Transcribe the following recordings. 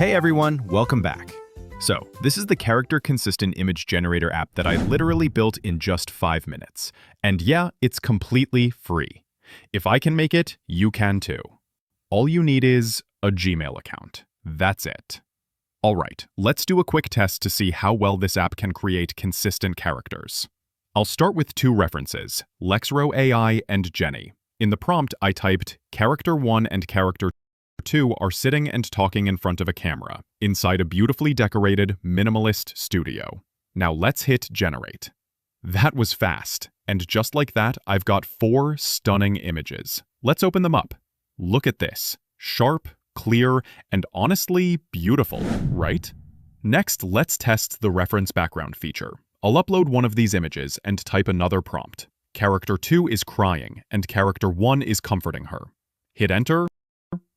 Hey everyone, welcome back. So, this is the character consistent image generator app that I literally built in just 5 minutes. And yeah, it's completely free. If I can make it, you can too. All you need is a Gmail account. That's it. Alright, let's do a quick test to see how well this app can create consistent characters. I'll start with 2 references, LexroAI and Jenny. In the prompt, I typed, Character 1 and Character 2 are sitting and talking in front of a camera, inside a beautifully decorated, minimalist studio. Now let's hit generate. That was fast, and just like that, I've got 4 stunning images. Let's open them up. Look at this. Sharp, clear, and honestly beautiful, right? Next, let's test the reference background feature. I'll upload one of these images and type another prompt. Character 2 is crying, and Character 1 is comforting her. Hit enter,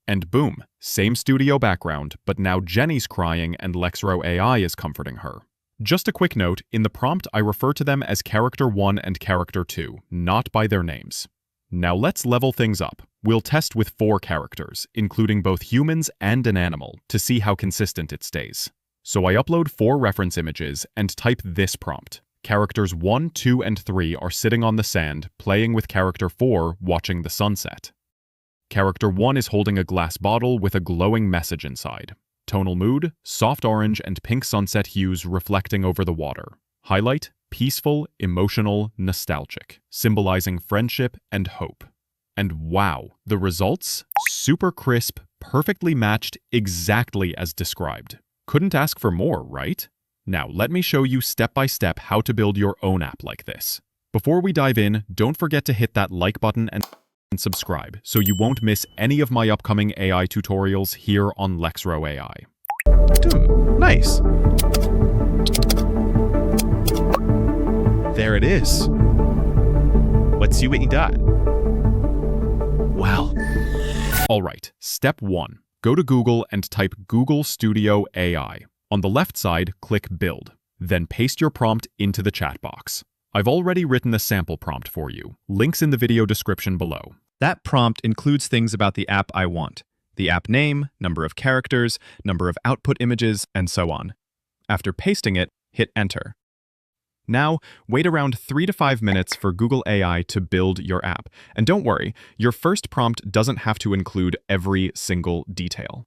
and boom, same studio background, but now Jenny's crying and LexroAI is comforting her. Just a quick note, in the prompt I refer to them as Character 1 and Character 2, not by their names. Now let's level things up. We'll test with 4 characters, including both humans and an animal, to see how consistent it stays. So I upload 4 reference images and type this prompt. Characters 1, 2, and 3 are sitting on the sand, playing with Character 4, watching the sunset. Character 1 is holding a glass bottle with a glowing message inside. Tonal mood, soft orange and pink sunset hues reflecting over the water. Highlight, peaceful, emotional, nostalgic, symbolizing friendship and hope. And wow, the results? Super crisp, perfectly matched, exactly as described. Couldn't ask for more, right? Now, let me show you step by step how to build your own app like this. Before we dive in, don't forget to hit that like button and subscribe so you won't miss any of my upcoming AI tutorials here on LexroAI. Nice. There it is. Let's see what you got. Wow. Alright, step 1. Go to Google and type Google Studio AI. On the left side, click Build. Then paste your prompt into the chat box. I've already written a sample prompt for you. Links in the video description below. That prompt includes things about the app I want. The app name, number of characters, number of output images, and so on. After pasting it, hit enter. Now, wait around 3 to 5 minutes for Google AI to build your app. And don't worry, your first prompt doesn't have to include every single detail.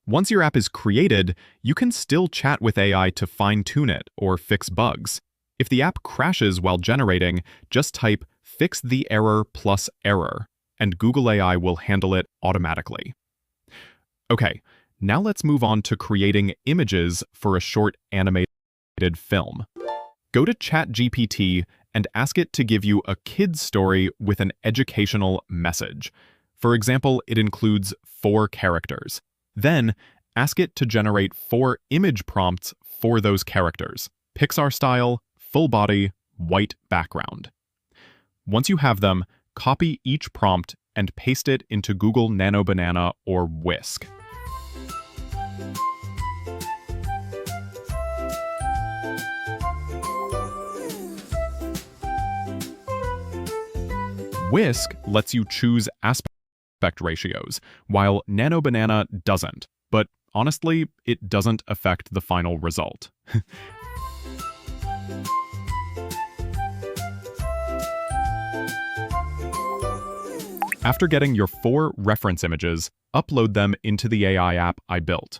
Once your app is created, you can still chat with AI to fine-tune it or fix bugs. If the app crashes while generating, just type fix the error plus error, and Google AI will handle it automatically. Okay, now let's move on to creating images for a short animated film. Go to ChatGPT and ask it to give you a kid's story with an educational message. For example, it includes 4 characters. Then, ask it to generate 4 image prompts for those characters. Pixar style, full body, white background. Once you have them, copy each prompt and paste it into Google Nano Banana or Whisk. Whisk lets you choose aspect ratios, while Nano Banana doesn't. But honestly, it doesn't affect the final result. After getting your 4 reference images, upload them into the AI app I built.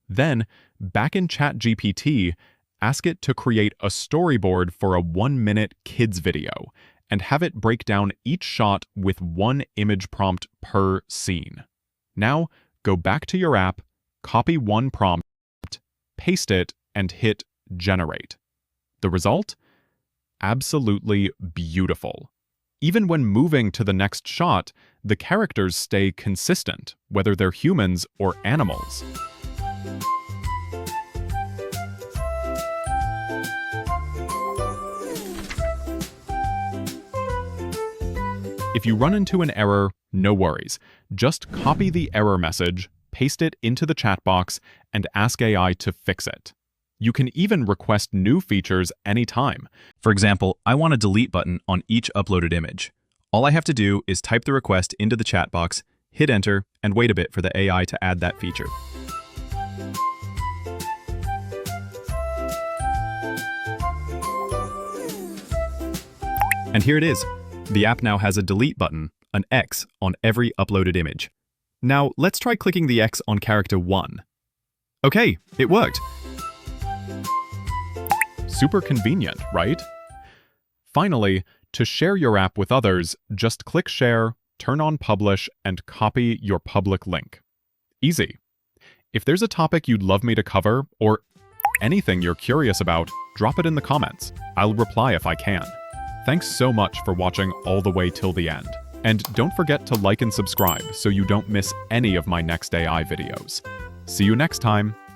Then, back in ChatGPT, ask it to create a storyboard for a 1-minute kids video, and have it break down each shot with 1 image prompt per scene. Now, go back to your app, copy 1 prompt, paste it, and hit generate. The result? Absolutely beautiful. Even when moving to the next shot, the characters stay consistent, whether they're humans or animals. If you run into an error, no worries. Just copy the error message, paste it into the chat box, and ask AI to fix it. You can even request new features anytime. For example, I want a delete button on each uploaded image. All I have to do is type the request into the chat box, hit enter, and wait a bit for the AI to add that feature. And here it is. The app now has a delete button, an X, on every uploaded image. Now, let's try clicking the X on character 1. Okay, it worked. Super convenient, right? Finally, to share your app with others, just click Share, turn on Publish, and copy your public link. Easy. If there's a topic you'd love me to cover, or anything you're curious about, drop it in the comments. I'll reply if I can. Thanks so much for watching all the way till the end. And don't forget to like and subscribe so you don't miss any of my next AI videos. See you next time!